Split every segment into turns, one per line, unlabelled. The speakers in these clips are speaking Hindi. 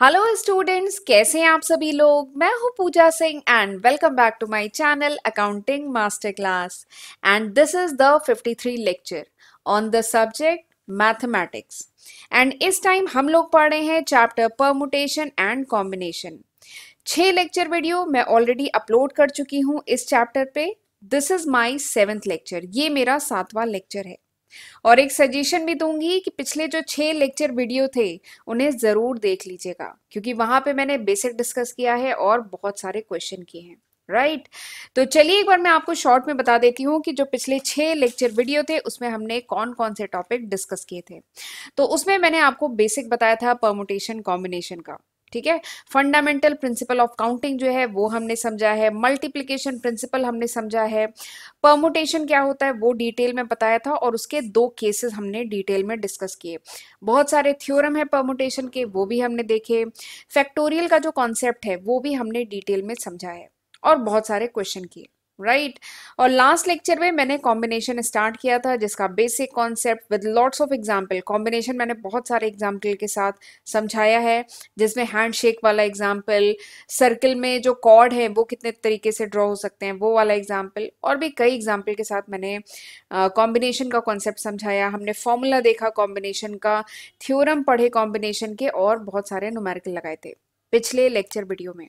हेलो स्टूडेंट्स, कैसे हैं आप सभी लोग। मैं हूं Pooja Singh and welcome back to my channel accounting master class. And this is the 53 lecture on the subject mathematics. And इस टाइम हम लोग पढ़ रहे हैं chapter permutation and combination. 6 lecture video मैं ऑलरेडी अपलोड कर चुकी हूं इस चैप्टर पे। This is my 7th lecture, ये मेरा 7वां लेक्चर है। और एक सजेशन भी दूंगी कि पिछले जो 6 लेक्चर वीडियो थे उन्हें जरूर देख लीजिएगा, क्योंकि वहां पे मैंने बेसिक डिस्कस किया है और बहुत सारे क्वेश्चन किए हैं। राइट तो चलिए एक बार मैं आपको शॉर्ट में बता देती हूँ कि जो पिछले 6 लेक्चर वीडियो थे उसमें हमने कौन कौन से टॉपिक डिस्कस किए थे। तो उसमें मैंने आपको बेसिक बताया था परमुटेशन कॉम्बिनेशन का। ठीक है, फंडामेंटल प्रिंसिपल ऑफ काउंटिंग जो है वो हमने समझा है, मल्टीप्लिकेशन प्रिंसिपल हमने समझा है, परमुटेशन क्या होता है वो डिटेल में बताया था और उसके 2 केसेस हमने डिटेल में डिस्कस किए। बहुत सारे थ्योरम है परमुटेशन के, वो भी हमने देखे। फैक्टोरियल का जो कॉन्सेप्ट है वो भी हमने डिटेल में समझा है और बहुत सारे क्वेश्चन किए। राइट और लास्ट लेक्चर में मैंने कॉम्बिनेशन स्टार्ट किया था, जिसका basic concept with lots of example. Combination मैंने बहुत सारे एग्जाम्पल के साथ समझाया है, जिसमें हैंडशेक वाला एग्जाम्पल, सर्कल में जो कॉर्ड है वो कितने तरीके से ड्रॉ हो सकते हैं वो वाला एग्जाम्पल, और भी कई एग्जाम्पल के साथ मैंने कॉम्बिनेशन का कॉन्सेप्ट समझाया। हमने फॉर्मूला देखा कॉम्बिनेशन का, थ्योरम पढ़े कॉम्बिनेशन के, और बहुत सारे न्यूमेरिकल लगाए थे पिछले लेक्चर वीडियो में।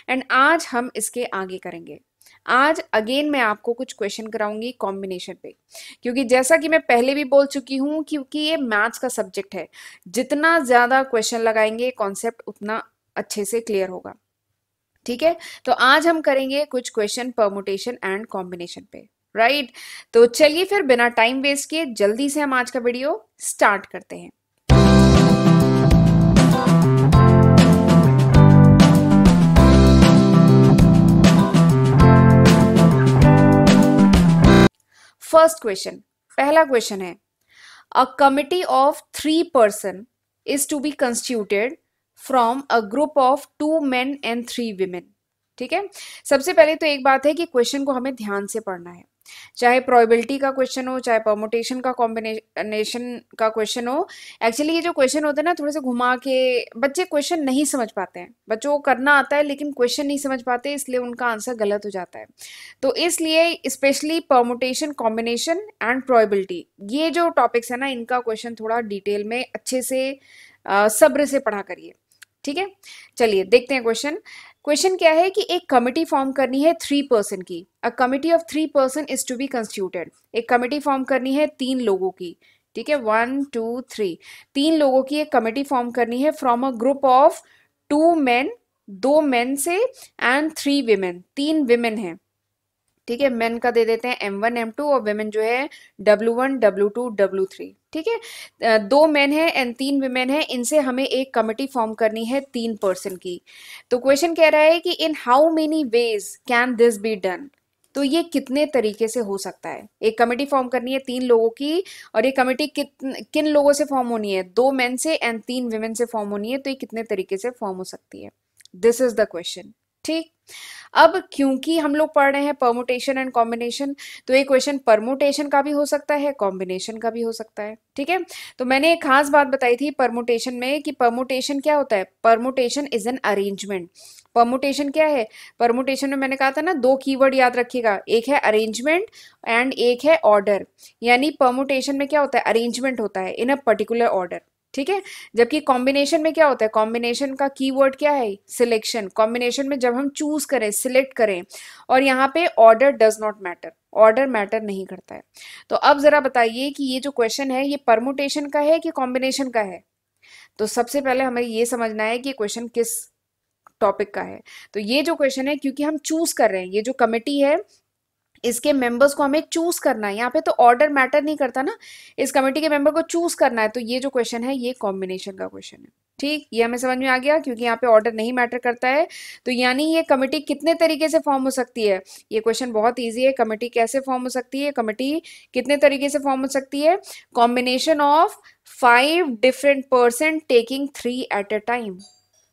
एंड आज हम इसके आगे करेंगे। आज अगेन मैं आपको कुछ क्वेश्चन कराऊंगी कॉम्बिनेशन पे, क्योंकि जैसा कि मैं पहले भी बोल चुकी हूं, क्योंकि ये मैथ्स का सब्जेक्ट है, जितना ज्यादा क्वेश्चन लगाएंगे कॉन्सेप्ट उतना अच्छे से क्लियर होगा। ठीक है, तो आज हम करेंगे कुछ क्वेश्चन परमुटेशन एंड कॉम्बिनेशन पे। राइट तो चलिए फिर बिना टाइम वेस्ट किए जल्दी से हम आज का वीडियो स्टार्ट करते हैं। फर्स्ट क्वेश्चन, पहला क्वेश्चन है, a committee of 3 person is to be constituted from a group of 2 men and 3 women। ठीक है, सबसे पहले तो एक बात है कि क्वेश्चन को हमें ध्यान से पढ़ना है। चाहे प्रोबेबिलिटी का क्वेश्चन हो, चाहे परमुटेशन का कॉम्बिनेशन का क्वेश्चन हो। एक्चुअली ये जो क्वेश्चन होते हैं ना, थोड़े से घुमा के बच्चे क्वेश्चन नहीं समझ पाते हैं। बच्चों को करना आता है लेकिन क्वेश्चन नहीं समझ पाते, इसलिए उनका आंसर गलत हो जाता है। तो इसलिए specially permutation, combination and probability, ये जो टॉपिक्स है ना, इनका क्वेश्चन थोड़ा डिटेल में अच्छे से सब्र से पढ़ा करिए। ठीक है, चलिए देखते हैं क्वेश्चन। क्वेश्चन क्या है कि एक कमिटी फॉर्म करनी है 3 पर्सन की। A committee of 3 person is to be constituted. एक कमिटी फॉर्म करनी है 3 लोगों की। ठीक है, 1 2 3, 3 लोगों की एक कमिटी फॉर्म करनी है from a group of 2 men, 2 men से, एंड 3 women, 3 women हैं। ठीक है, मेन का दे देते हैं M1 M2 और वेमेन जो है W1 W2 W3। ठीक है, 2 men है एंड 3 women है, इनसे हमें एक कमिटी फॉर्म करनी है 3 पर्सन की। तो क्वेश्चन कह रहा है कि in how many ways can this be done. तो ये कितने तरीके से हो सकता है। एक कमिटी फॉर्म करनी है 3 लोगों की, और ये कमिटी किन लोगों से फॉर्म होनी है, 2 men से एंड 3 women से फॉर्म होनी है। तो ये कितने तरीके से फॉर्म हो सकती है, दिस इज द क्वेश्चन। ठीक, अब क्योंकि हम लोग पढ़ रहे हैं परमुटेशन एंड कॉम्बिनेशन, तो ये क्वेश्चन परमुटेशन का भी हो सकता है, कॉम्बिनेशन का भी हो सकता है। ठीक है, तो मैंने एक खास बात बताई थी परमुटेशन में कि परमुटेशन क्या होता है। Permutation is an arrangement. Permutation क्या है, परमुटेशन में मैंने कहा था ना, 2 कीवर्ड याद रखिएगा, एक है अरेंजमेंट एंड एक है ऑर्डर। यानी परमुटेशन में क्या होता है, अरेंजमेंट होता है इन अ पर्टिकुलर ऑर्डर। ठीक है, जबकि कॉम्बिनेशन में क्या होता है, कॉम्बिनेशन का कीवर्ड क्या है, सिलेक्शन। कॉम्बिनेशन में जब हम चूज करें, सिलेक्ट करें, और यहाँ पे order does not matter, order matter नहीं करता है। तो अब जरा बताइए कि ये जो क्वेश्चन है ये परमुटेशन का है कि कॉम्बिनेशन का है। तो सबसे पहले हमें ये समझना है कि क्वेश्चन किस टॉपिक का है। तो ये जो क्वेश्चन है, क्योंकि हम चूज कर रहे हैं, ये जो कमिटी है इसके मेंबर्स को हमें चूज करना है। यहाँ पे तो ऑर्डर मैटर नहीं करता ना, इस कमेटी के मेंबर को चूज करना है। तो ये जो क्वेश्चन है ये कॉम्बिनेशन का क्वेश्चन है। ठीक, ये हमें समझ में आ गया, क्योंकि यहाँ पे ऑर्डर नहीं मैटर करता है। तो यानी ये कमेटी कितने तरीके से फॉर्म हो सकती है। ये क्वेश्चन बहुत ईजी है, कमेटी कैसे फॉर्म हो सकती है, कमेटी कितने तरीके से फॉर्म हो सकती है, combination of 5 different person taking 3 at a time।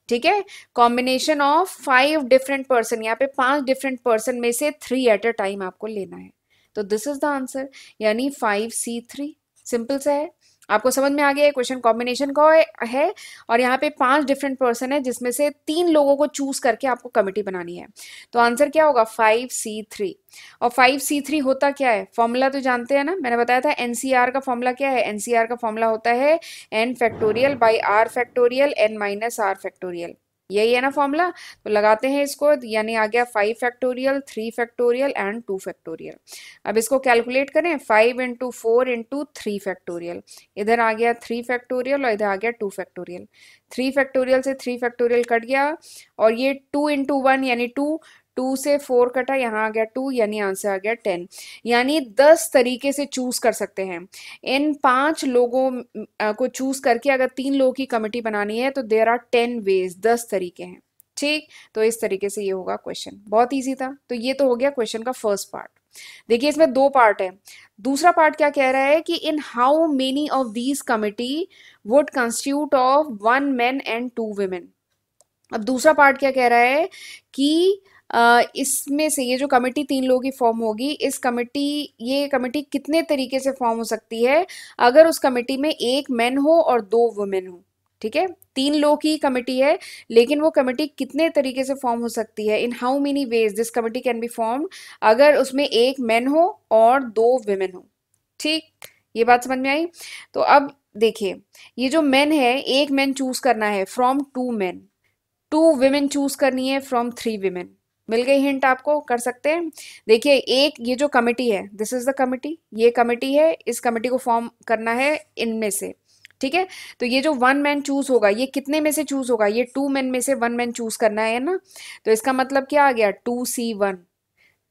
ठीक है, कॉम्बिनेशन ऑफ 5 different person, यहाँ पे 5 different person में से 3 at a time आपको लेना है। तो दिस इज द आंसर, यानी 5C3। सिंपल सा है। आपको समझ में आ गया, क्वेश्चन कॉम्बिनेशन का है और यहाँ पे 5 डिफरेंट पर्सन है जिसमें से 3 लोगों को चूज करके आपको कमिटी बनानी है। तो आंसर क्या होगा 5C3। और 5C3 होता क्या है, फॉर्मूला तो जानते हैं ना, मैंने बताया था एनसीआर का फॉर्मूला क्या है, एनसीआर का फॉर्मूला होता है n factorial by r factorial n minus r factorial, यही है ना फॉर्मूला। तो लगाते हैं इसको, यानी आ गया 5 फैक्टोरियल 3 फैक्टोरियल एंड 2 फैक्टोरियल। अब इसको कैलकुलेट करें, 5 इंटू 4 इंटू 3 फैक्टोरियल, इधर आ गया 3 फैक्टोरियल और इधर आ गया 2 फैक्टोरियल। 3 फैक्टोरियल से 3 फैक्टोरियल कट गया और ये 2 इंटू 1 यानी 2, 2 से 4 कटा, यहाँ आ गया 2 यानी आंसर आ गया 10। यानी 10 तरीके से चूज कर सकते हैं। इन 5 लोगों को चूज करके अगर 3 लोगों की कमेटी बनानी है तो देयर आर 10 वेज, 10 तरीके हैं। ठीक, तो इस तरीके से ये होगा क्वेश्चन, बहुत इजी था। तो ये तो हो गया क्वेश्चन का फर्स्ट पार्ट। देखिए इसमें 2 पार्ट है। दूसरा पार्ट क्या कह रहा है कि in how many of these committee would constitute of 1 man and 2 women. अब दूसरा पार्ट क्या कह रहा है कि इसमें से ये जो कमेटी 3 लोगों की फॉर्म होगी, ये कमेटी कितने तरीके से फॉर्म हो सकती है अगर उस कमेटी में 1 मैन हो और 2 वुमेन हो। ठीक है, 3 लोगों की कमेटी है लेकिन वो कमेटी कितने तरीके से फॉर्म हो सकती है, in how many ways this committee can be form, अगर उसमें 1 मैन हो और 2 वुमेन हो। ठीक, ये बात समझ में आई। तो अब देखिए, ये जो मैन है, 1 मैन चूज करना है फ्रॉम 2 मैन, 2 विमेन चूज करनी है फ्रॉम 3 विमेन। मिल गई हिंट, आपको कर सकते हैं। देखिए एक ये जो कमिटी है, दिस इज द कमिटी, ये कमिटी है, इस कमिटी को फॉर्म करना है इनमें से। ठीक है, तो ये जो 1 मैन चूज होगा ये कितने में से चूज होगा, ये 2 मैन में से 1 मैन चूज करना है ना। तो इसका मतलब क्या आ गया 2C1,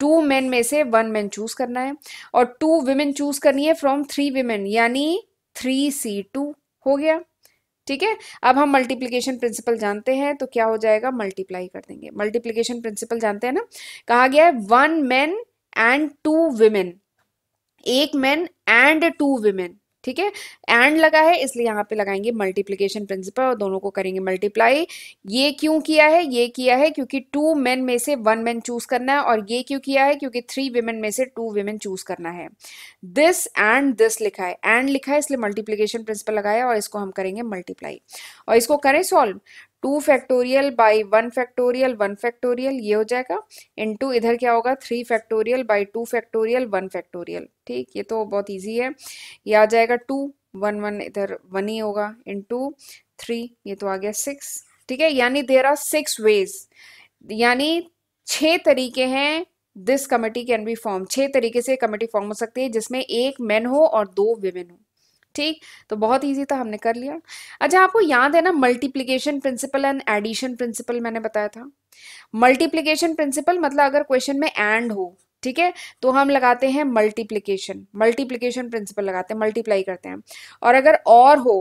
2 मैन में से 1 मैन चूज करना है और 2 विमेन चूज करनी है फ्रॉम 3 विमेन यानी 3C2 हो गया। ठीक है, अब हम मल्टीप्लिकेशन प्रिंसिपल जानते हैं तो क्या हो जाएगा, मल्टीप्लाई कर देंगे। मल्टीप्लिकेशन प्रिंसिपल जानते हैं ना, कहा गया है 1 man and 2 women, 1 man and 2 women. ठीक है, एंड लगा है इसलिए यहाँ पे लगाएंगे मल्टीप्लिकेशन प्रिंसिपल और दोनों को करेंगे मल्टीप्लाई। ये क्यों किया है, ये किया है क्योंकि 2 मैन में से 1 मैन चूज करना है, और ये क्यों किया है क्योंकि 3 विमेन में से 2 विमेन चूज करना है। दिस एंड दिस लिखा है, एंड लिखा है इसलिए मल्टीप्लिकेशन प्रिंसिपल लगाया और इसको हम करेंगे मल्टीप्लाई और इसको करें solve. 2 factorial by 1 factorial 1 factorial ये हो जाएगा, इनटू इधर क्या होगा 3 फैक्टोरियल बाई 2 फैक्टोरियल 1 फैक्टोरियल। ठीक, ये तो बहुत इजी है, ये आ जाएगा 2 1 1 इधर 1 ही होगा, इनटू 3 ये तो आ गया 6। ठीक है, यानी देयर आर 6 वेज, यानी 6 तरीके हैं this committee can be form, 6 तरीके से कमेटी फॉर्म हो सकती है जिसमें 1 मैन हो और 2 विमेन हो। ठीक, तो बहुत इजी था, हमने कर लिया। अच्छा आपको याद है ना multiplication principle and addition principle मैंने बताया था। मल्टीप्लिकेशन प्रिंसिपल मतलब अगर क्वेश्चन में एंड हो, ठीक है, तो हम लगाते हैं मल्टीप्लिकेशन प्रिंसिपल लगाते हैं, मल्टीप्लाई करते हैं। और अगर और हो,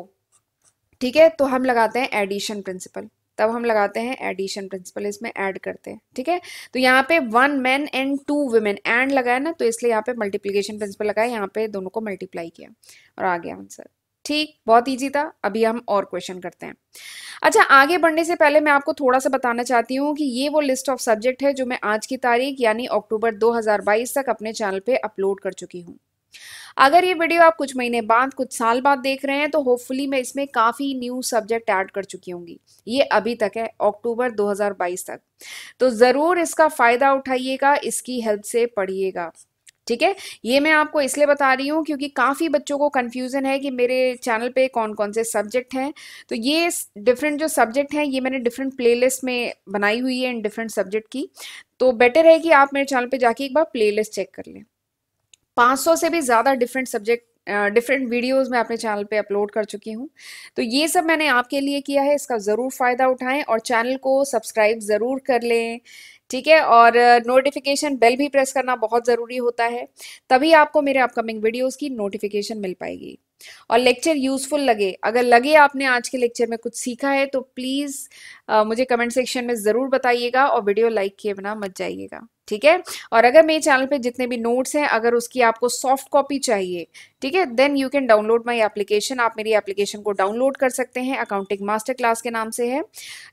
ठीक है, तो हम लगाते हैं एडिशन प्रिंसिपल, तब हम लगाते हैं एडिशन प्रिंसिपल, इसमें ऐड करते हैं। ठीक है, तो यहाँ पे 1 मैन एंड 2 वुमेन एंड लगाया ना, तो इसलिए यहाँ पे मल्टीप्लिकेशन प्रिंसिपल लगाया, यहाँ पे दोनों को मल्टीप्लाई किया और आ गया आंसर। ठीक, बहुत इजी था। अभी हम और क्वेश्चन करते हैं। अच्छा आगे बढ़ने से पहले मैं आपको थोड़ा सा बताना चाहती हूँ कि ये वो लिस्ट ऑफ सब्जेक्ट है जो मैं आज की तारीख यानी अक्टूबर 2022 तक अपने चैनल पे अपलोड कर चुकी हूँ। अगर ये वीडियो आप कुछ महीने बाद, कुछ साल बाद देख रहे हैं तो होपफुली मैं इसमें काफ़ी न्यू सब्जेक्ट ऐड कर चुकी होंगी। ये अभी तक है अक्टूबर 2022 तक, तो ज़रूर इसका फ़ायदा उठाइएगा, इसकी हेल्प से पढ़िएगा। ठीक है, ये मैं आपको इसलिए बता रही हूँ क्योंकि काफ़ी बच्चों को कन्फ्यूज़न है कि मेरे चैनल पे कौन कौन से सब्जेक्ट हैं। तो ये डिफरेंट जो सब्जेक्ट हैं ये मैंने डिफरेंट प्लेलिस्ट में बनाई हुई है इन डिफरेंट सब्जेक्ट की, तो बेटर है कि आप मेरे चैनल पे जाके एक बार प्लेलिस्ट चेक कर लें। 500 से भी ज़्यादा डिफरेंट सब्जेक्ट, डिफरेंट वीडियोस मैं अपने चैनल पे अपलोड कर चुकी हूँ। तो ये सब मैंने आपके लिए किया है, इसका ज़रूर फ़ायदा उठाएं और चैनल को सब्सक्राइब ज़रूर कर लें। ठीक है, और नोटिफिकेशन बेल भी प्रेस करना बहुत ज़रूरी होता है, तभी आपको मेरे अपकमिंग वीडियोस की नोटिफिकेशन मिल पाएगी। और लेक्चर यूज़फुल लगे, अगर लगे आपने आज के लेक्चर में कुछ सीखा है तो प्लीज़ मुझे कमेंट सेक्शन में ज़रूर बताइएगा और वीडियो लाइक किए बिना मत जाइएगा। ठीक है, और अगर मेरे चैनल पे जितने भी नोट्स हैं अगर उसकी आपको सॉफ्ट कॉपी चाहिए, ठीक है, then you can download my application. आप मेरी एप्लीकेशन को डाउनलोड कर सकते हैं, अकाउंटिंग मास्टर क्लास के नाम से है,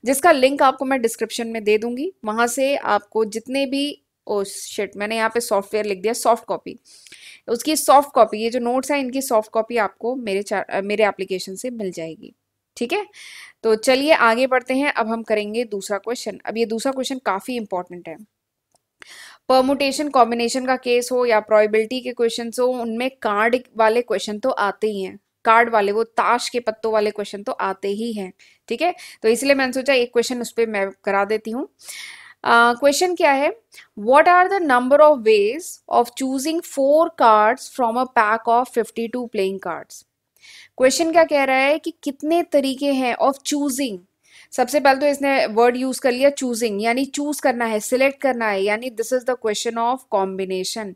जिसका लिंक आपको मैं डिस्क्रिप्शन में दे दूंगी। वहां से आपको जितने भी, ओ शिट मैंने यहाँ पे सॉफ्टवेयर लिख दिया, सॉफ्ट कॉपी, उसकी सॉफ्ट कॉपी, ये जो नोट्स हैं इनकी सॉफ्ट कॉपी आपको मेरे एप्लीकेशन से मिल जाएगी। ठीक है, तो चलिए आगे बढ़ते हैं। अब हम करेंगे दूसरा क्वेश्चन। अब ये दूसरा क्वेश्चन काफी इंपॉर्टेंट है। परमुटेशन कॉम्बिनेशन का केस हो या प्रोबेबिलिटी के क्वेश्चन हो, उनमें कार्ड वाले क्वेश्चन तो आते ही हैं। कार्ड वाले, वो ताश के पत्तों वाले क्वेश्चन तो आते ही हैं। ठीक है, तो इसलिए मैंने सोचा एक क्वेश्चन उस पर मैं करा देती हूँ। क्वेश्चन क्या है? What are the number of ways of choosing 4 cards from a pack of 52 playing cards. Question क्या कह रहा है कि कितने तरीके हैं ऑफ चूजिंग। सबसे पहले तो इसने वर्ड यूज कर लिया चूजिंग, यानी चूज करना है, सिलेक्ट करना है, यानी this is the question of combination.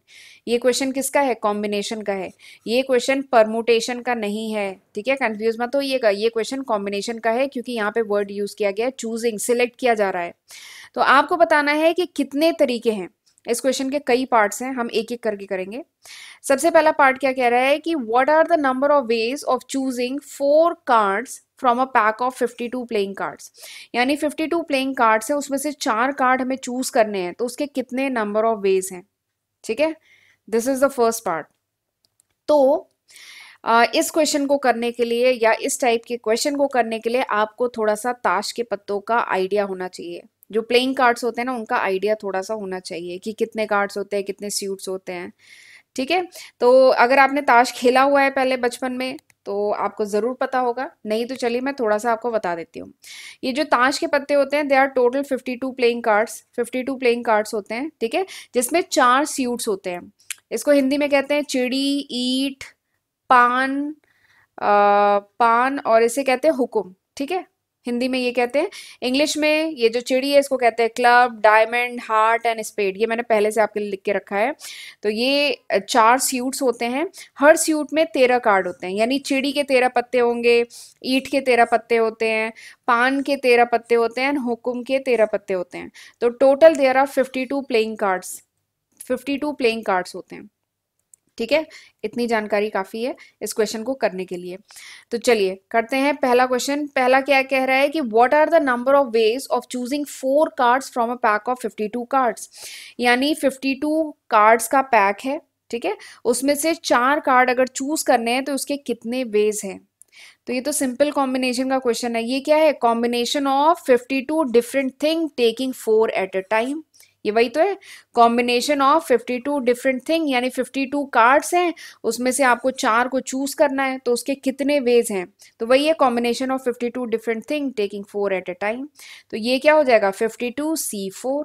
ये क्वेश्चन किसका है? कॉम्बिनेशन का है। ये क्वेश्चन परमुटेशन का नहीं है। ठीक है, कंफ्यूज मत होइएगा, ये क्वेश्चन कॉम्बिनेशन का है क्योंकि यहाँ पे वर्ड यूज किया गया है चूजिंग, सिलेक्ट किया जा रहा है। तो आपको बताना है कि कितने तरीके हैं। इस क्वेश्चन के कई पार्ट्स हैं, हम एक एक करके करेंगे। सबसे पहला पार्ट क्या कह रहा है कि what are the number of ways of choosing 4 cards from a pack of 52 playing cards. यानी 52 प्लेइंग कार्ड्स है, उसमें से 4 कार्ड हमें चूज करने हैं, तो उसके कितने नंबर ऑफ वेज हैं। ठीक है, this is the first part. तो इस क्वेश्चन को करने के लिए या इस टाइप के क्वेश्चन को करने के लिए आपको थोड़ा सा ताश के पत्तों का आइडिया होना चाहिए। जो प्लेइंग कार्ड्स होते हैं ना, उनका आइडिया थोड़ा सा होना चाहिए कि कितने कार्ड्स होते हैं, कितने सूट्स होते हैं। ठीक है, तो अगर आपने ताश खेला हुआ है पहले बचपन में तो आपको ज़रूर पता होगा, नहीं तो चलिए मैं थोड़ा सा आपको बता देती हूँ। ये जो ताश के पत्ते होते हैं, they are total 52 playing cards. 52 playing cards होते हैं, ठीक है, जिसमें 4 सूट्स होते हैं। इसको हिंदी में कहते हैं चिड़ी, ईट, पान, पान, और इसे कहते हैं हुकुम। ठीक है, हिंदी में ये कहते हैं। इंग्लिश में ये जो चिड़ी है इसको कहते हैं club, diamond, heart and spade. ये मैंने पहले से आपके लिए लिख के रखा है। तो ये 4 सूट्स होते हैं। हर सूट में 13 कार्ड होते हैं, यानी चिड़ी के 13 पत्ते होंगे, ईट के 13 पत्ते होते हैं, पान के 13 पत्ते होते हैं, हुकुम के 13 पत्ते होते हैं। तो total there are 52 playing cards. 52 playing cards होते हैं। ठीक है, इतनी जानकारी काफी है इस क्वेश्चन को करने के लिए। तो चलिए करते हैं पहला क्वेश्चन। पहला क्या कह रहा है कि what are the number of ways of choosing 4 cards from a pack of 52 cards. यानी 52 कार्ड्स का पैक है, ठीक है, उसमें से 4 कार्ड अगर चूज करने हैं तो उसके कितने वेज हैं। तो ये तो सिंपल कॉम्बिनेशन का क्वेश्चन है। ये क्या है? Combination of 52 different thing taking 4 at a time. ये वही तो है, कॉम्बिनेशन ऑफ 52 डिफरेंट थिंग, यानी 52 कार्ड्स हैं, उसमें से आपको 4 को चूज करना है, तो उसके कितने वेज हैं। तो वही है combination of 52 different thing taking 4 at a time. तो ये क्या हो जाएगा? 52C4।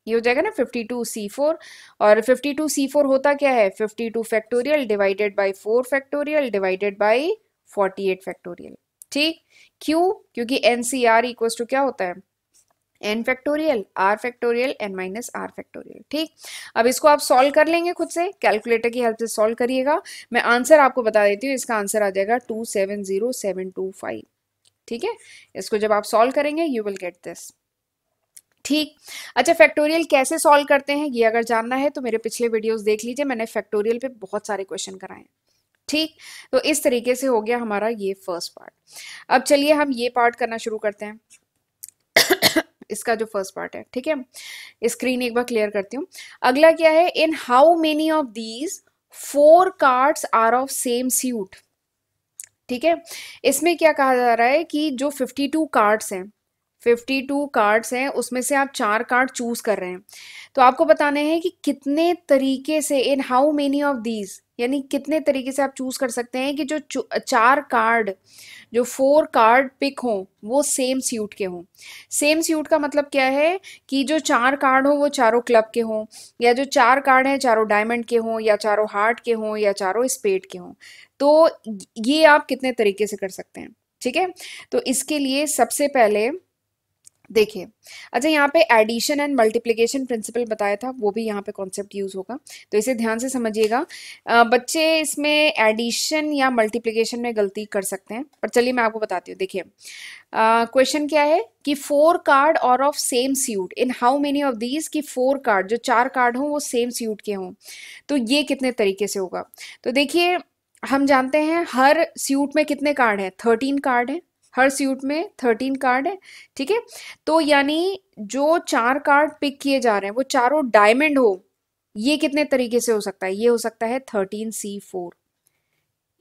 ये हो जाएगा ना 52C4। और 52C4 होता क्या है? 52 factorial divided by 4 factorial divided by 48 factorial. ठीक, क्यों? क्योंकि NCR इक्वल्स टू क्या होता है? n factorial, r factorial, n minus r factorial. ठीक, अब इसको आप सॉल्व कर लेंगे खुद से, कैलकुलेटर की हेल्प से सॉल्व करिएगा। मैं आंसर आपको बता देती हूँ, इसका आंसर आ जाएगा 270725। ठीक है, इसको जब आप सॉल्व करेंगे यू विल गेट दिस। ठीक, अच्छा फैक्टोरियल कैसे सॉल्व करते हैं ये अगर जानना है तो मेरे पिछले वीडियोस देख लीजिए, मैंने फैक्टोरियल पे बहुत सारे क्वेश्चन कराए। ठीक, तो इस तरीके से हो गया हमारा ये फर्स्ट पार्ट। अब चलिए हम ये पार्ट करना शुरू करते हैं। इसका जो फर्स्ट पार्ट है, ठीक है, स्क्रीन एक बार क्लियर करती हूँ। अगला क्या है? In how many of these 4 cards are of same suit. ठीक है, इसमें क्या कहा जा रहा है कि जो 52 कार्ड्स हैं, 52 कार्ड्स हैं, उसमें से आप 4 कार्ड चूज कर रहे हैं, तो आपको बताने हैं कि कितने तरीके से, इन हाउ मेनी ऑफ दीज, यानी कितने तरीके से आप चूज कर सकते हैं कि जो 4 कार्ड, जो 4 कार्ड पिक हों वो सेम सूट के हों। सेम सूट का मतलब क्या है कि जो 4 कार्ड हो वो चारों क्लब के हों, या जो 4 कार्ड हैं चारों डायमंड के हों, या चारों हार्ट के हों, या चारों स्पेड के हों। तो ये आप कितने तरीके से कर सकते हैं। ठीक है, तो इसके लिए सबसे पहले देखिए, अच्छा यहाँ पे एडिशन एंड मल्टीप्लिकेशन प्रिंसिपल बताया था, वो भी यहाँ पे कॉन्सेप्ट यूज होगा, तो इसे ध्यान से समझिएगा। बच्चे इसमें एडिशन या मल्टीप्लिकेशन में गलती कर सकते हैं, पर चलिए मैं आपको बताती हूँ। देखिए क्वेश्चन क्या है कि 4 कार्ड और of same suit, in how many of these, की 4 कार्ड, जो 4 कार्ड हों वो सेम सूट के हों, तो ये कितने तरीके से होगा। तो देखिए हम जानते हैं हर सूट में कितने कार्ड हैं? 13 कार्ड हैं, हर सूट में 13 कार्ड है। ठीक है, तो यानी जो 4 कार्ड पिक किए जा रहे हैं वो चारों डायमंड हो, ये कितने तरीके से हो सकता है? ये हो सकता है 13C4।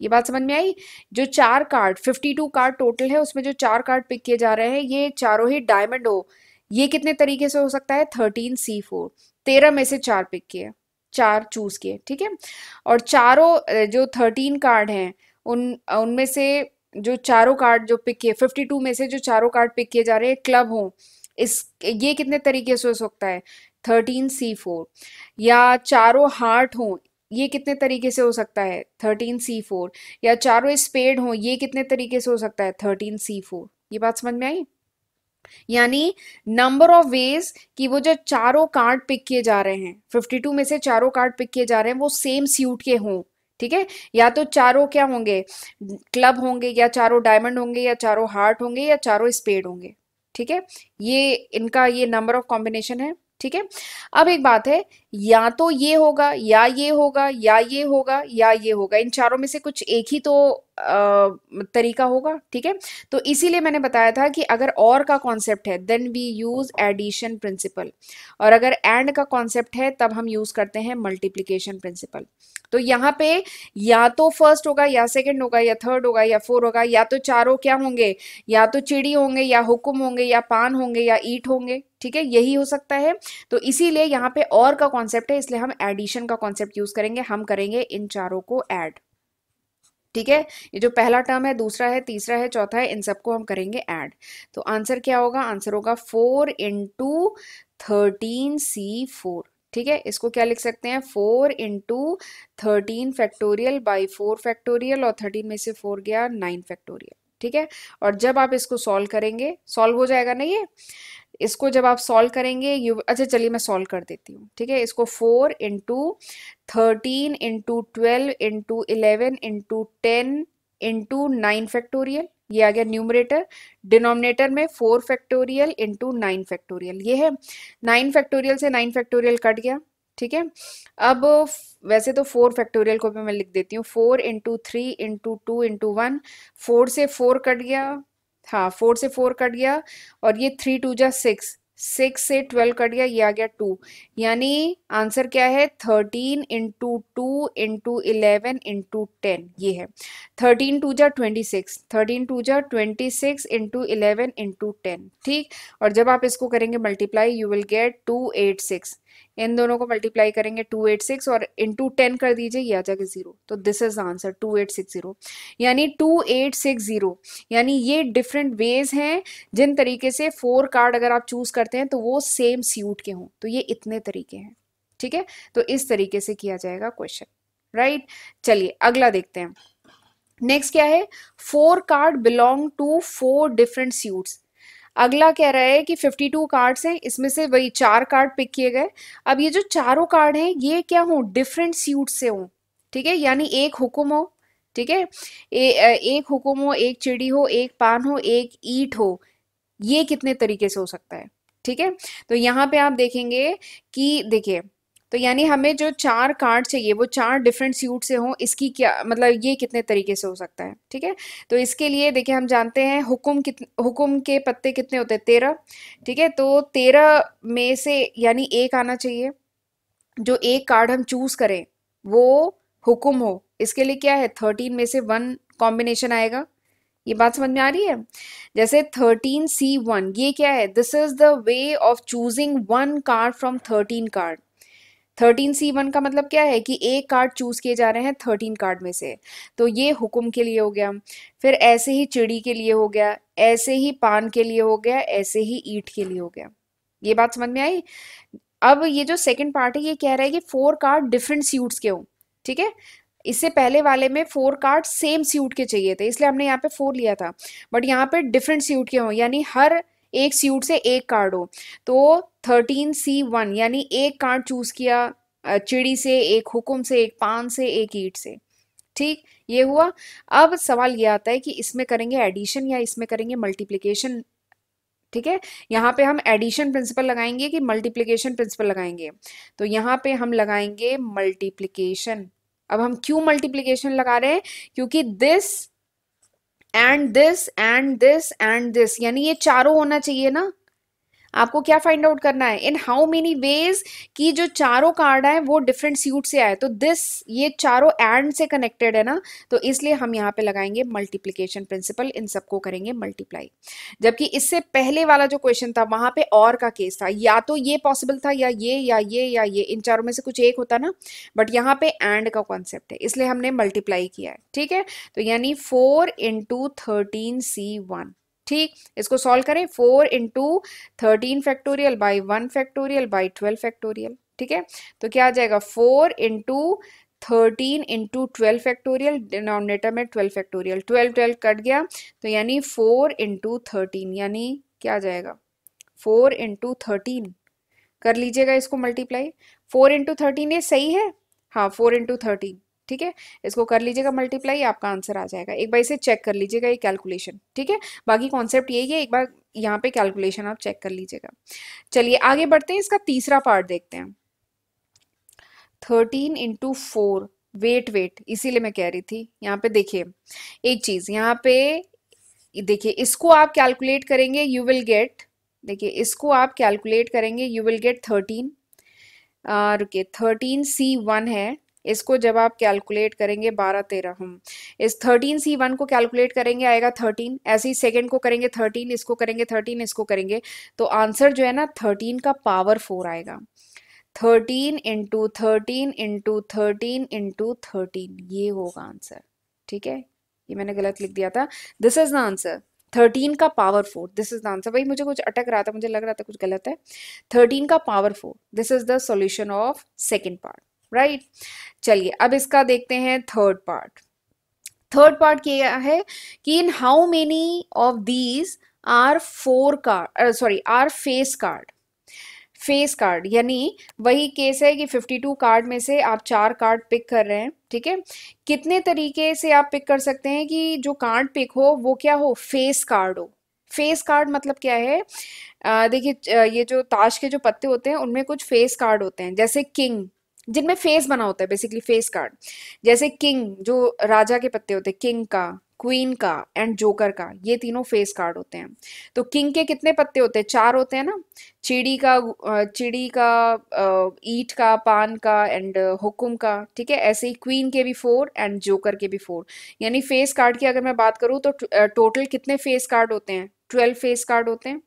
ये बात समझ में आई? जो 4 कार्ड, 52 कार्ड टोटल है, उसमें जो 4 कार्ड पिक किए जा रहे हैं ये चारों ही डायमंड हो, ये कितने तरीके से हो सकता है? 13C4। 13 में से 4 पिक किए, 4 चूज किए, ठीक है। और चारों जो 13 कार्ड हैं उन उनमें से जो चारों कार्ड जो पिक किए, 52 में से जो चारों कार्ड पिक किए जा रहे हैं क्लब हो, इस ये कितने तरीके से हो सकता है? 13C4। या चारों हार्ट हो, ये कितने तरीके से हो सकता है? 13C4। या चारों स्पेड हो, ये कितने तरीके से हो सकता है? 13C4। ये बात समझ में आई? यानी नंबर ऑफ वेज कि वो जो चारों कार्ड पिक किए जा रहे हैं, 52 में से चारों कार्ड पिक किए जा रहे हैं, वो सेम सूट के हों, ठीक है। या तो चारों क्या होंगे? क्लब होंगे, या चारों डायमंड होंगे, या चारों हार्ट होंगे, या चारों स्पेड होंगे, ठीक है। ये इनका ये नंबर ऑफ कॉम्बिनेशन है, ठीक है। अब एक बात है, या तो ये होगा, या ये होगा, या ये होगा, या ये होगा, इन चारों में से कुछ एक ही तो तरीका होगा, ठीक है। तो इसीलिए मैंने बताया था कि अगर और का कॉन्सेप्ट है then we use addition principle, और अगर एंड का कॉन्सेप्ट है तब हम यूज करते हैं मल्टीप्लिकेशन प्रिंसिपल। तो यहाँ पे या तो फर्स्ट होगा, या सेकंड होगा, या थर्ड होगा, या फोर होगा, या तो चारों क्या होंगे? या तो चिड़ी होंगे, या हुक्म होंगे, या पान होंगे, या ईट होंगे, ठीक है, यही हो सकता है। तो इसीलिए यहाँ पे और का कॉन्सेप्ट है, इसलिए हम एडिशन का कॉन्सेप्ट यूज करेंगे, हम करेंगे इन चारों को ऐड, ठीक है। ये जो पहला टर्म है, दूसरा है, तीसरा है, चौथा है, इन सबको हम करेंगे ऐड। तो आंसर क्या होगा? आंसर होगा 4 × 13C4, ठीक है। इसको क्या लिख सकते हैं? 4 × 13 फैक्टोरियल/4 फैक्टोरियल, और 13 में से 4 गया 9 फैक्टोरियल, ठीक है। और जब आप इसको सॉल्व करेंगे, सॉल्व हो जाएगा ना ये, इसको जब आप सॉल्व करेंगे अच्छा चलिए मैं सॉल्व कर देती हूँ, ठीक है। इसको 4 × 13 × 12 × 11 × 10 × 9 ये आ गया न्यूमरेटर। डिनोमिनेटर में 4 फैक्टोरियल × 9 फैक्टोरियल ये है। 9 फैक्टोरियल से 9 फैक्टोरियल कट गया, ठीक है। अब वैसे तो 4 फैक्टोरियल को भी मैं लिख देती हूँ, 4 × 3 × 2 × 1, 4 से 4 कट गया, हाँ 4 से 4 कट गया, और ये 3 × 2 = 6, 6 से 12 कट गया, ये आ गया 2। यानी आंसर क्या है? 13 × 2 × 11 × 10, ये है। 13 × 2 = 26, 13 × 2 = 26 × 11 × 10, ठीक। और जब आप इसको करेंगे मल्टीप्लाई, यू विल गेट 286। इन दोनों को मल्टीप्लाई करेंगे 286, और इंटू 10 कर दीजिए, ये आ जाएगा 0। तो दिस इज आंसर 2860, यानी 2860। यानी ये डिफरेंट वेज हैं जिन तरीके से 4 कार्ड अगर आप चूज करते हैं तो वो सेम सूट के हों, तो ये इतने तरीके हैं, ठीक है। तो इस तरीके से किया जाएगा क्वेश्चन, राइट। चलिए अगला देखते हैं। नेक्स्ट क्या है? 4 card belong to 4 different suits. अगला कह रहा है कि 52 कार्ड्स हैं, इसमें से वही 4 कार्ड पिक किए गए। अब ये जो चारों कार्ड हैं ये क्या हो? डिफरेंट सूट से हो, ठीक है। यानी एक हुक्म हो, ठीक है, एक हुक्म हो, एक चिड़ी हो, एक पान हो, एक ईट हो, ये कितने तरीके से हो सकता है, ठीक है। तो यहाँ पे आप देखेंगे कि देखिए, तो यानी हमें जो 4 कार्ड चाहिए वो 4 डिफरेंट सूट से हो, इसकी क्या मतलब, ये कितने तरीके से हो सकता है, ठीक है। तो इसके लिए देखिए हम जानते हैं हुक्म के पत्ते कितने होते हैं? 13, ठीक है। तो 13 में से यानी एक आना चाहिए, जो एक कार्ड हम चूज करें वो हुक्म हो, इसके लिए क्या है? 13 में से 1 कॉम्बिनेशन आएगा। ये बात समझ में आ रही है? जैसे 13C1, ये क्या है? This is the way of choosing 1 card from 13 card. 13C1 का मतलब क्या है कि एक कार्ड चूज किए जा रहे हैं 13 कार्ड में से, तो ये हुक्म के लिए हो गया। फिर ऐसे ही चिड़ी के लिए हो गया, ऐसे ही पान के लिए हो गया, ऐसे ही ईट के लिए हो गया। ये बात समझ में आई? अब ये जो सेकंड पार्ट है ये कह रहा है कि 4 कार्ड डिफरेंट सूट्स के हो, ठीक है। इससे पहले वाले में 4 कार्ड सेम सूट के चाहिए थे, इसलिए हमने यहाँ पे 4 लिया था, बट यहाँ पे डिफरेंट सूट के हो, यानी हर एक सूट से एक कार्ड हो। तो 13C1 यानी एक कार्ड चूज किया चिड़ी से, एक हुक्म से, एक पान से, एक ईट से, ठीक, ये हुआ। अब सवाल ये आता है कि इसमें करेंगे एडिशन या इसमें करेंगे मल्टीप्लिकेशन, ठीक है। यहाँ पे हम एडिशन प्रिंसिपल लगाएंगे कि मल्टीप्लिकेशन प्रिंसिपल लगाएंगे? तो यहाँ पे हम लगाएंगे मल्टीप्लिकेशन। अब हम क्यों मल्टीप्लिकेशन लगा रहे हैं? क्योंकि this and this and this and this, यानी ये चारों होना चाहिए ना। आपको क्या फाइंड आउट करना है, इन हाउ मेनी वेज कि जो चारों कार्ड आए वो डिफरेंट सूट से आए, तो दिस ये चारों एंड से कनेक्टेड है ना, तो इसलिए हम यहाँ पे लगाएंगे मल्टीप्लीकेशन प्रिंसिपल, इन सबको करेंगे मल्टीप्लाई। जबकि इससे पहले वाला जो क्वेश्चन था वहां पे और का केस था, या तो ये पॉसिबल था या ये या ये या ये, इन चारों में से कुछ एक होता ना, बट यहाँ पे एंड का कॉन्सेप्ट है इसलिए हमने मल्टीप्लाई किया है। ठीक है, तो यानी 4 × 13 C1। ठीक, इसको सॉल्व करें, 4 × 13 factorial by 1 factorial by 12 factorial. ठीक है, तो क्या आ जाएगा 4 × 13 × 12 फैक्टोरियल, डिनोमिनेटर में 12 फैक्टोरियल, 12 12 कट गया, तो यानी 4 × 13, यानी क्या आ जाएगा 4 × 13, कर लीजिएगा इसको मल्टीप्लाई। 4 × 13 ये सही है, हाँ 4 × 13, ठीक है, इसको कर लीजिएगा मल्टीप्लाई, आपका आंसर आ जाएगा। एक बार इसे चेक कर लीजिएगा ये कैलकुलेशन, ठीक है, बाकी कॉन्सेप्ट यही है, एक बार यहाँ पे कैलकुलेशन आप चेक कर लीजिएगा। चलिए आगे बढ़ते हैं, इसका तीसरा पार्ट देखते हैं। 13 × 4, वेट इसीलिए मैं कह रही थी, यहाँ पे देखिए एक चीज, यहाँ पे देखिए इसको आप कैलकुलेट करेंगे यू विल गेट, देखिए इसको आप कैलकुलेट करेंगे यू विल गेट 13, रुकिए 13C1 है, इसको जब आप कैलकुलेट करेंगे 12 13, हम इस 13C1 को कैलकुलेट करेंगे आएगा 13, ऐसे ही सेकेंड को करेंगे 13, इसको करेंगे 13, इसको करेंगे, तो आंसर जो है ना 13 का पावर 4 आएगा। 13 × 13 × 13 × 13, ये होगा आंसर। ठीक है, ये मैंने गलत लिख दिया था, दिस इज द आंसर, 13 का power 4, this is the answer. भाई मुझे कुछ अटक रहा था, मुझे लग रहा था कुछ गलत है, 13 का power 4, this is the solution of second part, right. चलिए अब इसका देखते हैं थर्ड पार्ट। थर्ड पार्ट क्या है कि in how many of these are are face card. Face card यानी वही केस है कि 52 कार्ड में से आप 4 कार्ड पिक कर रहे हैं, ठीक है, कितने तरीके से आप पिक कर सकते हैं कि जो कार्ड पिक हो वो क्या हो, फेस कार्ड हो। फेस कार्ड मतलब क्या है, देखिए ये जो ताश के जो पत्ते होते हैं उनमें कुछ फेस कार्ड होते हैं, जैसे किंग जिनमें फेस बना होता है, बेसिकली फेस कार्ड, जैसे किंग जो राजा के पत्ते होते हैं, किंग का, क्वीन का एंड जोकर का, ये तीनों फेस कार्ड होते हैं। तो किंग के कितने पत्ते होते हैं, 4 होते हैं ना, चिड़ी का, ईट का, पान का एंड हुकुम का, ठीक है, ऐसे ही क्वीन के भी 4 एंड जोकर के भी 4, यानी फेस कार्ड की अगर मैं बात करूं तो टोटल कितने फेस कार्ड होते हैं, 12 फेस कार्ड होते हैं।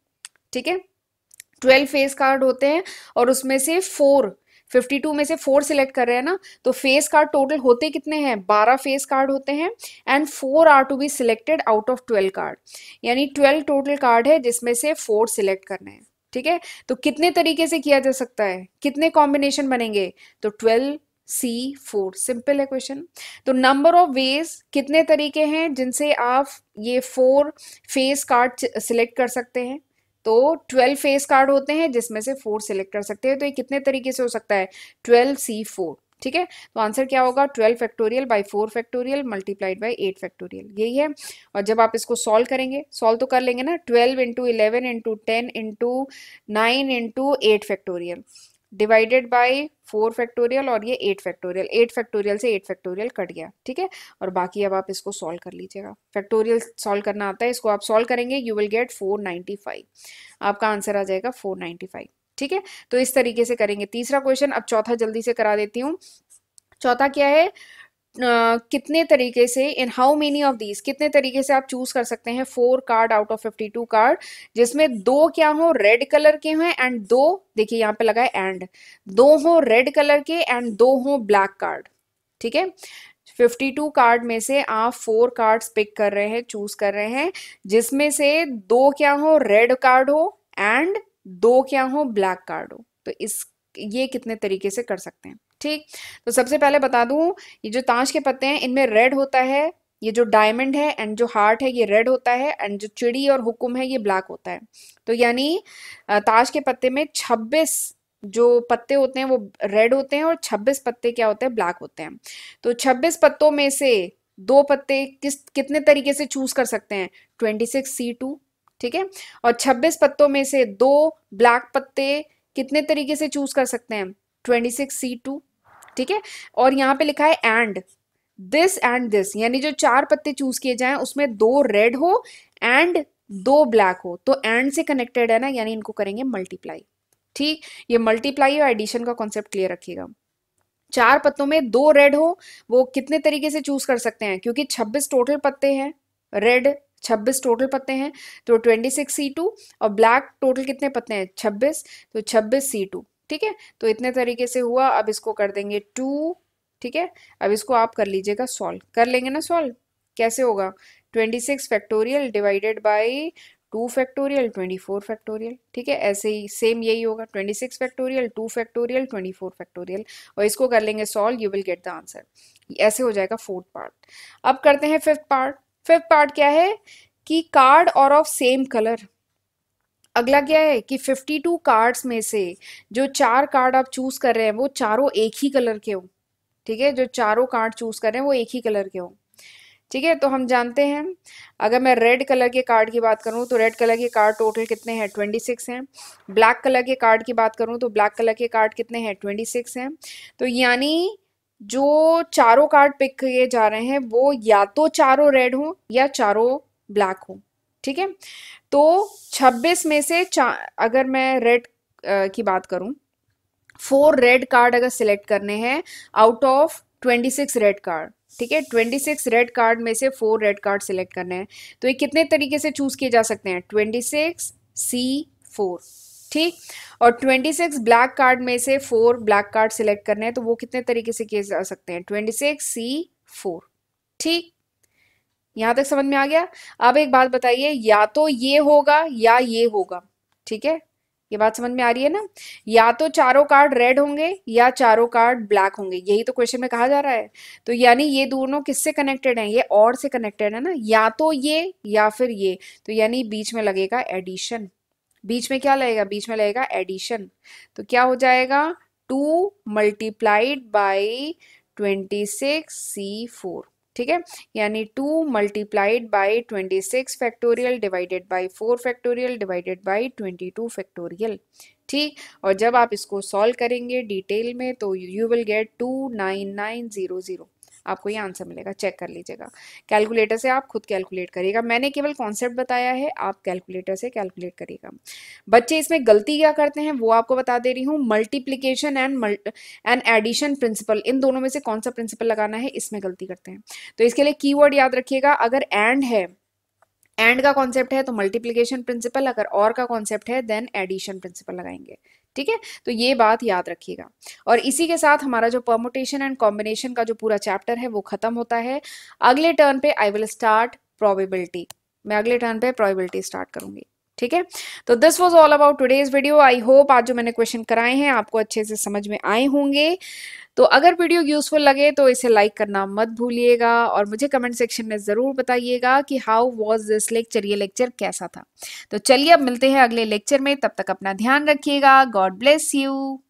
ठीक है, 12 फेस कार्ड होते हैं और उसमें से 52 में से 4 सिलेक्ट कर रहे हैं ना, तो फेस कार्ड टोटल होते कितने हैं, 12 फेस कार्ड होते हैं and 4 are to be selected out of 12 card, यानी 12 टोटल कार्ड है जिसमें से 4 सिलेक्ट करने हैं। ठीक है, तो कितने तरीके से किया जा सकता है, कितने कॉम्बिनेशन बनेंगे, तो 12C4, सिंपल है क्वेश्चन। तो नंबर ऑफ वेज कितने तरीके हैं जिनसे आप ये 4 फेस कार्ड सिलेक्ट कर सकते हैं, तो 12 फेस कार्ड होते हैं जिसमें से 4 सिलेक्ट कर सकते हैं, तो ये कितने तरीके से हो सकता है, 12C4। ठीक है, तो आंसर क्या होगा, 12 factorial by 4 factorial multiplied by 8 factorial, यही है। और जब आप इसको सॉल्व करेंगे, सॉल्व तो कर लेंगे ना, 12 × 11 × 10 × 9 × 8 फैक्टोरियल डिवाइडेड बाई 4 फैक्टोरियल, और ये 8 फैक्टोरियल, 8 फैक्टोरियल से 8 फैक्टोरियल कट गया। ठीक है, और बाकी अब आप इसको सॉल्व कर लीजिएगा, फैक्टोरियल सॉल्व करना आता है, इसको आप सॉल्व करेंगे यू विल गेट 495, आपका आंसर आ जाएगा 495। ठीक है, तो इस तरीके से करेंगे। तीसरा क्वेश्चन अब चौथा जल्दी से करा देती हूँ। चौथा क्या है, कितने तरीके से, इन हाउ मेनी ऑफ दीज, कितने तरीके से आप चूज कर सकते हैं 4 कार्ड आउट ऑफ 52 कार्ड, जिसमें 2 क्या हो रेड कलर के हैं एंड 2, देखिए यहाँ पे लगा है एंड, 2 हो रेड कलर के एंड 2 हो ब्लैक कार्ड। ठीक है, 52 कार्ड में से आप 4 कार्ड्स पिक कर रहे हैं, चूज कर रहे हैं, जिसमें से 2 क्या हो रेड कार्ड हो एंड 2 क्या हो ब्लैक कार्ड हो, तो इस ये कितने तरीके से कर सकते हैं। ठीक, तो सबसे पहले बता दूं, ये जो ताश के पत्ते हैं इनमें रेड होता है, ये जो डायमंड है एंड जो हार्ट है ये रेड होता है एंड जो चिड़ी और हुकुम है ये ब्लैक होता है, तो यानी ताश के पत्ते में 26 जो पत्ते होते हैं वो रेड होते हैं और 26 पत्ते क्या होते हैं, ब्लैक होते हैं। तो 26 पत्तों में से 2 पत्ते कितने तरीके से चूज कर सकते हैं, 26C2। ठीक है, और 26 पत्तों में से 2 ब्लैक पत्ते कितने तरीके से चूज कर सकते हैं, 26C2। ठीक है, और यहाँ पे लिखा है एंड दिस, यानी जो 4 पत्ते चूज किए जाएं उसमें 2 रेड हो एंड दो ब्लैक हो, तो एंड से कनेक्टेड है ना, यानी इनको करेंगे मल्टीप्लाई। ठीक, ये मल्टीप्लाई और एडिशन का कॉन्सेप्ट क्लियर रखिएगा। चार पत्तों में दो रेड हो, वो कितने तरीके से चूज कर सकते हैं, क्योंकि 26 टोटल पत्ते हैं, रेड 26 टोटल पत्ते हैं, तो 26C2, और ब्लैक टोटल कितने पत्ते हैं 26, तो 26C2। ठीक है, तो इतने तरीके से हुआ। अब इसको कर देंगे 2। ठीक है, अब इसको आप कर लीजिएगा सॉल्व, कर लेंगे ना सॉल्व, कैसे होगा, 26 factorial divided by 2 factorial 24 factorial. ठीक है, ऐसे ही सेम यही होगा, 26 फैक्टोरियल 2 फैक्टोरियल 24 फैक्टोरियल, और इसको कर लेंगे solve, you will get the answer. ऐसे हो जाएगा फोर्थ पार्ट। अब करते हैं फिफ्थ पार्ट। फिफ्थ पार्ट क्या है कि कार्ड और ऑफ सेम कलर। अगला क्या है कि 52 कार्ड्स में से जो 4 कार्ड आप चूज कर रहे हैं वो चारों एक ही कलर के हो। ठीक है, जो चारों कार्ड चूज कर रहे हैं वो एक ही कलर के हो। ठीक है, तो हम जानते हैं, अगर मैं रेड कलर के कार्ड की बात करूं तो रेड कलर के कार्ड टोटल कितने हैं 26 हैं। ब्लैक कलर के कार्ड की बात करूं तो ब्लैक कलर के कार्ड कितने हैं 26 हैं। तो यानी जो चारों कार्ड पिक किए जा रहे हैं वो या तो चारों रेड हो या चारों ब्लैक हो। ठीक है, तो 26 में से अगर मैं रेड की बात करूं, 4 रेड कार्ड अगर सिलेक्ट करने हैं आउट ऑफ 26 रेड कार्ड। ठीक है, 26 रेड कार्ड में से 4 रेड कार्ड सिलेक्ट करने हैं, तो ये कितने तरीके से चूज किए जा सकते हैं 26C4। ठीक, और 26 ब्लैक कार्ड में से 4 ब्लैक कार्ड सिलेक्ट करने हैं, तो वो कितने तरीके से किए जा सकते हैं 26C4। ठीक, यहां तक समझ में आ गया। अब एक बात बताइए, या तो ये होगा या ये होगा। ठीक है, ये बात समझ में आ रही है ना, या तो चारों कार्ड रेड होंगे या चारों कार्ड ब्लैक होंगे, यही तो क्वेश्चन में कहा जा रहा है। तो यानी ये दोनों किससे कनेक्टेड हैं, ये और से कनेक्टेड है ना, या तो ये या फिर ये, तो यानी बीच में लगेगा एडिशन। बीच में क्या लगेगा, बीच में लगेगा एडिशन। तो क्या हो जाएगा 2 मल्टीप्लाइड बाई 26C4। ठीक है, यानी 2 multiplied by 26 factorial divided by 4 factorial divided by 22 factorial. ठीक, और जब आप इसको सॉल्व करेंगे डिटेल में तो यू विल गेट 29900। आपको ये आंसर मिलेगा, चेक कर लीजिएगा। कैलकुलेटर से आप खुद कैलकुलेट करिएगा, मैंने केवल कॉन्सेप्ट बताया है, आप कैलकुलेटर से कैलकुलेट करिएगा। बच्चे इसमें गलती क्या करते हैं वो आपको बता दे रही हूँ। मल्टीप्लीकेशन एंड एडिशन प्रिंसिपल, इन दोनों में से कौन सा प्रिंसिपल लगाना है, इसमें गलती करते हैं। तो इसके लिए कीवर्ड याद रखिएगा, अगर एंड है, एंड का कॉन्सेप्ट है तो मल्टीप्लिकेशन प्रिंसिपल, अगर और का कॉन्सेप्ट है देन एडिशन प्रिंसिपल लगाएंगे। ठीक है, तो ये बात याद रखिएगा। और इसी के साथ हमारा जो परमुटेशन एंड कॉम्बिनेशन का जो पूरा चैप्टर है वो खत्म होता है। अगले टर्न पे आई विल स्टार्ट प्रोबेबिलिटी, मैं अगले टर्न पे प्रोबेबिलिटी स्टार्ट करूंगी। ठीक है, तो this was all about today's video. I hope आज जो मैंने क्वेश्चन कराए हैं आपको अच्छे से समझ में आए होंगे। तो अगर वीडियो यूजफुल लगे तो इसे लाइक करना मत भूलिएगा, और मुझे कमेंट सेक्शन में ज़रूर बताइएगा कि हाउ वाज दिस लेक्चर, ये लेक्चर कैसा था। तो चलिए अब मिलते हैं अगले लेक्चर में, तब तक अपना ध्यान रखिएगा। God bless you.